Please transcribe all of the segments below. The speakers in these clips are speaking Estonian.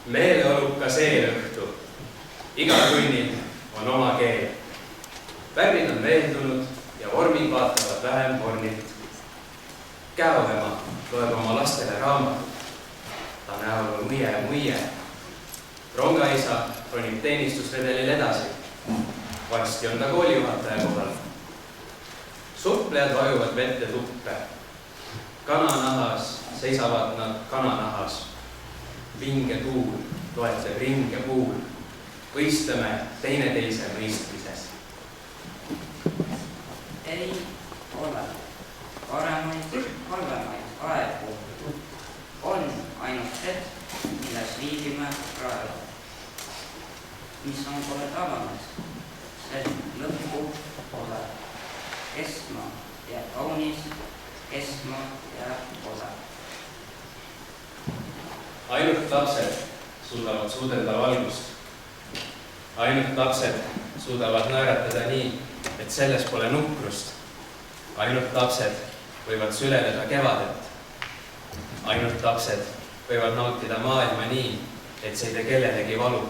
Meeleolukas eelõhtu. Igal tunnil on oma keel. Värvid on veeldunud ja vormid vaatavad vähem vormilt. Käoema loeb oma lastele raamatut. Ta näol on muie. Rongaisa ronib teenistusredelil edasi. Varsti on ta koolijuhataja kohal. Suplejad vajuvad vette tuppe. Kananahas seisavad nad kananahas. Vinge tuul loetleb ringe puul. Võistleme teineteise mõistmises. Ei ole paremaid, halvemaid aegu. On ainult hetk, milles viibime praegu. Mis on pole tavanes, see lõppu pole. Kestma jääb kaunis, kestma jääb pole. Ainult lapsed suudavad suudelda valgust. Ainult lapsed suudavad naeratada nii, et selles pole nukrust. Ainult lapsed võivad süleleda kevadet. Ainult lapsed võivad nautida maailma nii, et see ei tee kellelegi valu.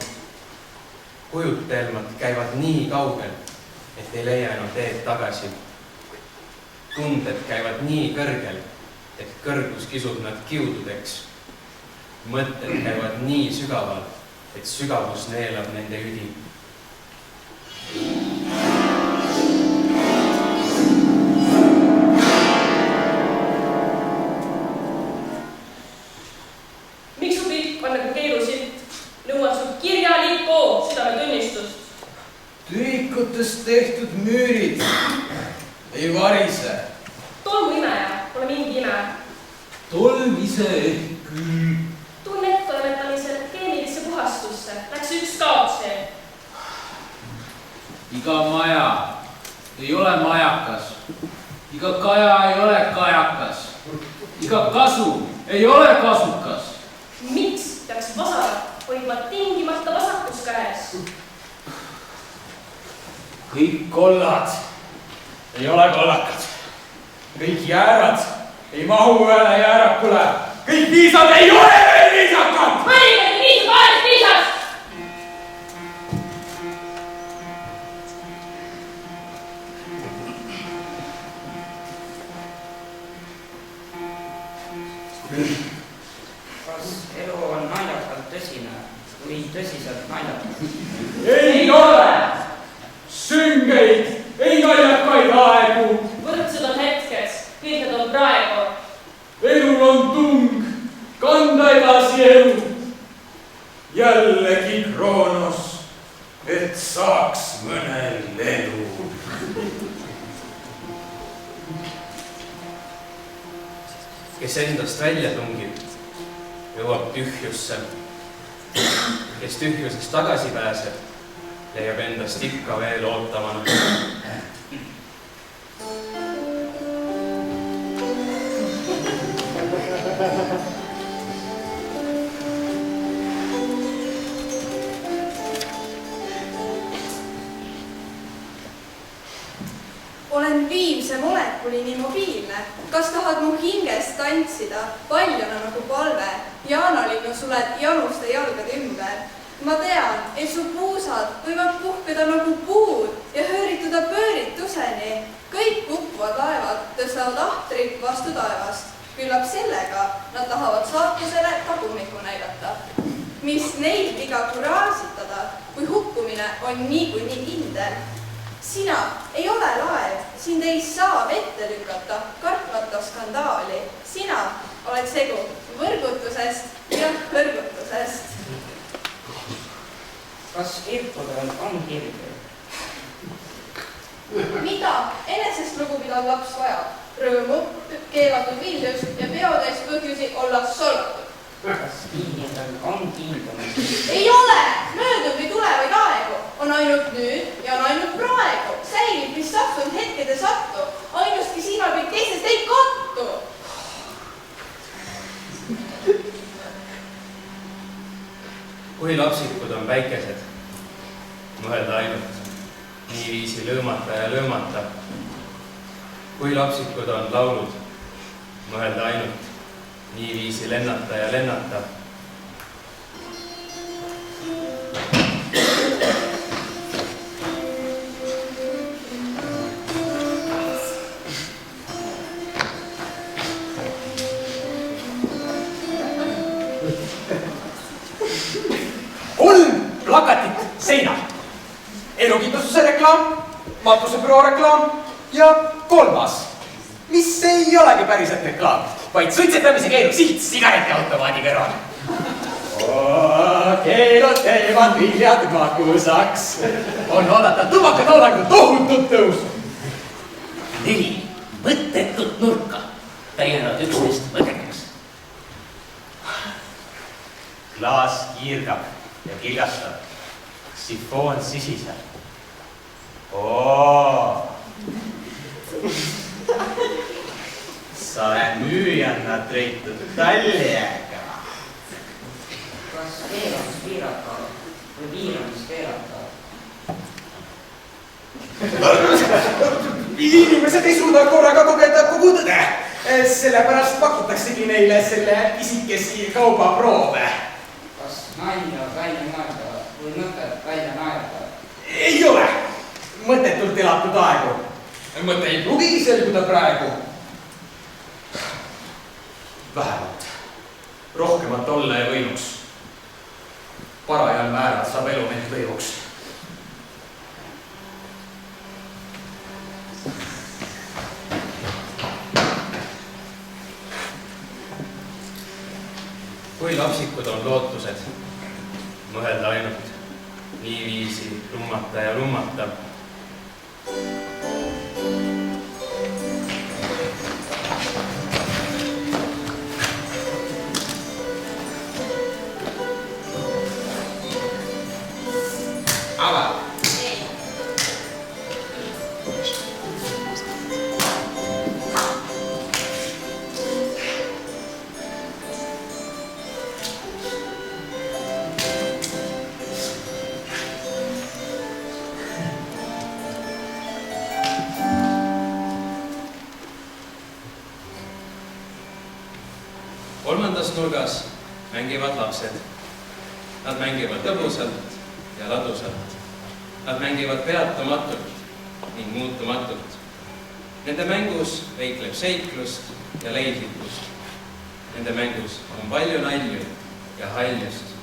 Kujutelmad käivad nii kaugel, et ei leia enam teed tagasi. Tunded käivad nii kõrgel, et kõrgus kisub nad kiududeks. Mõtted käivad nii sügaval, et sügavus neelab nende üdi. Miks su pilk on nagu keelusilt? Nõuan su kirjalikku südametunnistust. Tühikutest tehtud müürid ei varise. Tolmu imeja pole mingi ime. Tolm ise ehk küll. Tunnet toimetamisel keemilisse puhastusse läks üks kaotsee. Iga maja ei ole majakas. Iga kaja ei ole kajakas. Iga kasu ei ole kasukas. Miks peaks vasarat hoidma tingimata vasakus käes? Kõik kollad ei ole kollakad. Kõik jäärad ei mahu ühele jäärakule. Kõik viisad ei ole veel viisakad! Mõnikord viisad vahest viisad! Kas elu on naljakalt tõsine või tõsiselt naljakas? Ei ole! Süngeid, ei naljakaid aegu! Võrdsed on hetkes, kõik need on praegu. Elul on tung, kanda edasi elu. Jällegi kroonos, et saaks mõnel elu. Kes endast välja tungib, jõuab tühjusse. Kes tühjusest tagasi pääseb, leiab endast ikka veel ootamana. Olen viimse molekulini mobiilne. Kas tahad mu hingest tantsida, paljana nagu palve? Jaanalinnu suled januste jalgade ümber. Ma tean, et su puusad võivad puhkeda nagu puud ja höörituda pöörituseni. Kõik kukkuvad laevad tõstavad ahtrid vastu taevast. Küllap sellega nad tahavad saatusele tagumikku näidata. Mis neid viga kuraasitada, kui hukkumine on niikuinii kindel. Sina ei ole laev, sind ei saa vette lükata, kartmata skandaali. Sina oled segu võrgutusest ja hõrgutusest. Kas kirkudel on kirju? Mida enesest lugupidav laps vajab? Rõõmu, keelatud viisust ja peotäis põhjusi olla solvatud. Kas kiinidel on kiindunud? Ei ole! Möödub või tulevaid aegu on ainult nüüd ja on ainult praegu. Säilib, mis sattunud hetkede sattu. Ainustki silmapilt teistest ei kattu. Kui lapsikud on väikesed, mõelda ainult niiviisi lõõmata ja lõõmata. Kui lapsikud on laulud, mõelda ainult niiviisi lennata ja lennata. seina. Elukindlustuse reklaam, matusebüroo reklaam ja kolmas, mis ei olegi päriselt reklaam, vaid suitsetamise keelu siit sigaretiautomaadi kõrval. Keelud teevad viljad magusaks. On oodata tubakatoodangu tohutut tõusu. 4 mõttetut nurka täiendavad üksteist mõttekaks. Klaas kiirgab ja kilgastab. Sifoon sisiseb. Sa oled müüjanna treitud talliega. Kas keelamist piirata või piiramist keelata? Inimesed ei suuda korraga kogeda kogu tõde. Sellepärast pakutaksegi neile selle isikesi kaubaproove. Kas nalja välja naerda või mõtet välja naerda? Ei ole mõttetult elatud aegu. Mõte ei pruugi selguda praegu. Vähemalt rohkemat olla ei võinuks. Parajal määrad saab elu mehed lõivuks. Kui lapsikud on lootused, mõelda ainult niiviisi lummata ja lummata. Ava. Kolmandas nurgas mängivad lapsed. Nad mängivad lõbusalt ja ladusalt. Nad mängivad peatamatult ning muutumatult. Nende mängus veikleb seiklust ja leidlikkust. Nende mängus on palju nalju ja haljust.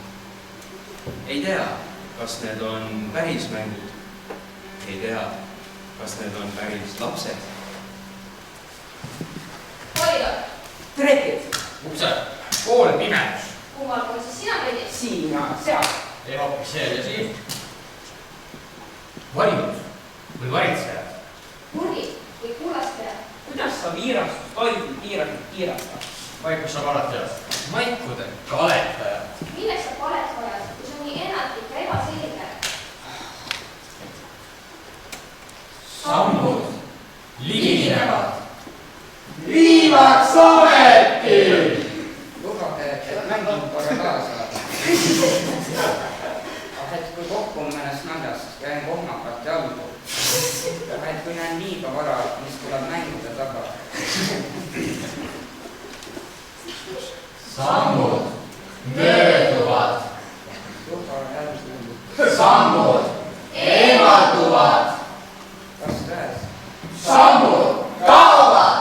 Ei tea, kas need on päris mängud. Ei tea, kas need on päris lapsed. Oilar, Trekid! Ukse, pool pimedus. kummal pool siis sina käid? Siin ja seal. Ei hoopis seal ja siin. Varimud või varitsejad. Murgid või kuulastajad? Kuidas sa viirastust tohid piirata? Vaikus saab alati jääda. Maikude kaletajad. Milleks sa palet vajad, kui see on nii ennatlik ja ebaselge? Sammud liginevad. Viimaks ometi! Lubage, et mängin korra kaasa. Et kui kokku mõnest naljast käin kohmakat jalgu. Et kui näen liiga vara, mis tuleb mängude taga. Sammud mööduvad. Sammud eemalduvad. Kas käes? Sammud kaovad.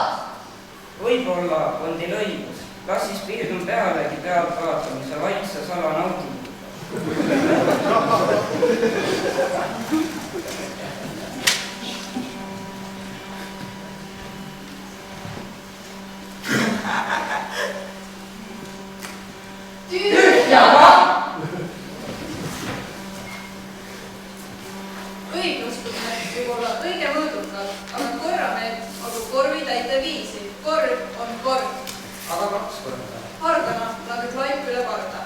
Võib-olla on teil õigus. Kas siis piirdun pealegi pealtvaatamise vaikse salanautinguga? Tühja vapp! Õiglustumine võib olla õige mõõdukalt, aga korrameelt olgu korvi täite viisi. Korv on korv. Aga 2 korda. Hardana langeb laip üle parda.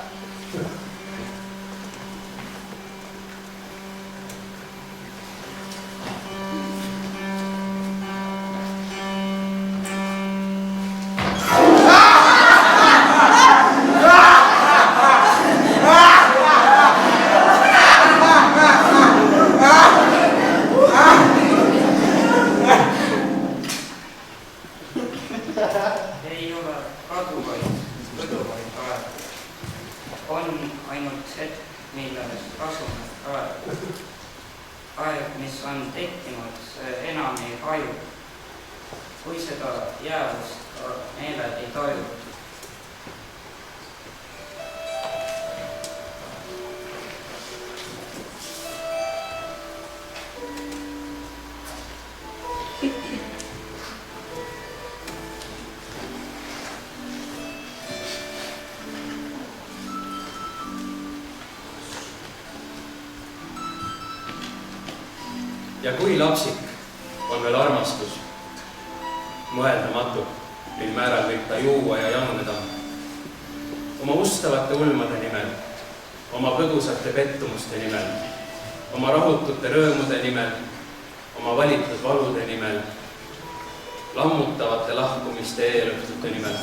Ei ole kaduvaid, kõduvaid aegu. On ainult hetk, millest kasuneb aeg. Aeg, mis on tekkinud, see enam ei haju. Kui seda jäävust ka meeled ei taju. ja kui lapsik on veel armastus, mõeldamatu, mil määral võib ta juua ja januneda. Oma ustavate ulmade nimel, oma põgusate pettumuste nimel, oma rahutute rõõmude nimel, oma valitud valude nimel, lammutavate lahkumiste eelõhtute nimel.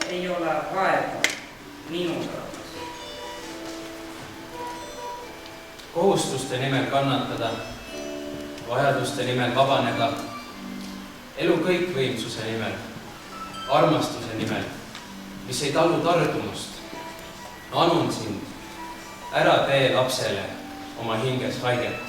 Ei ole vaeva minu rahvas. Kohustuste nimel kannatada, vajaduste nimel vabaneda, elu kõikvõimsuse nimel, armastuse nimel, mis ei talu tardumust. Anun sind, ära tee lapsele oma hinges haiget.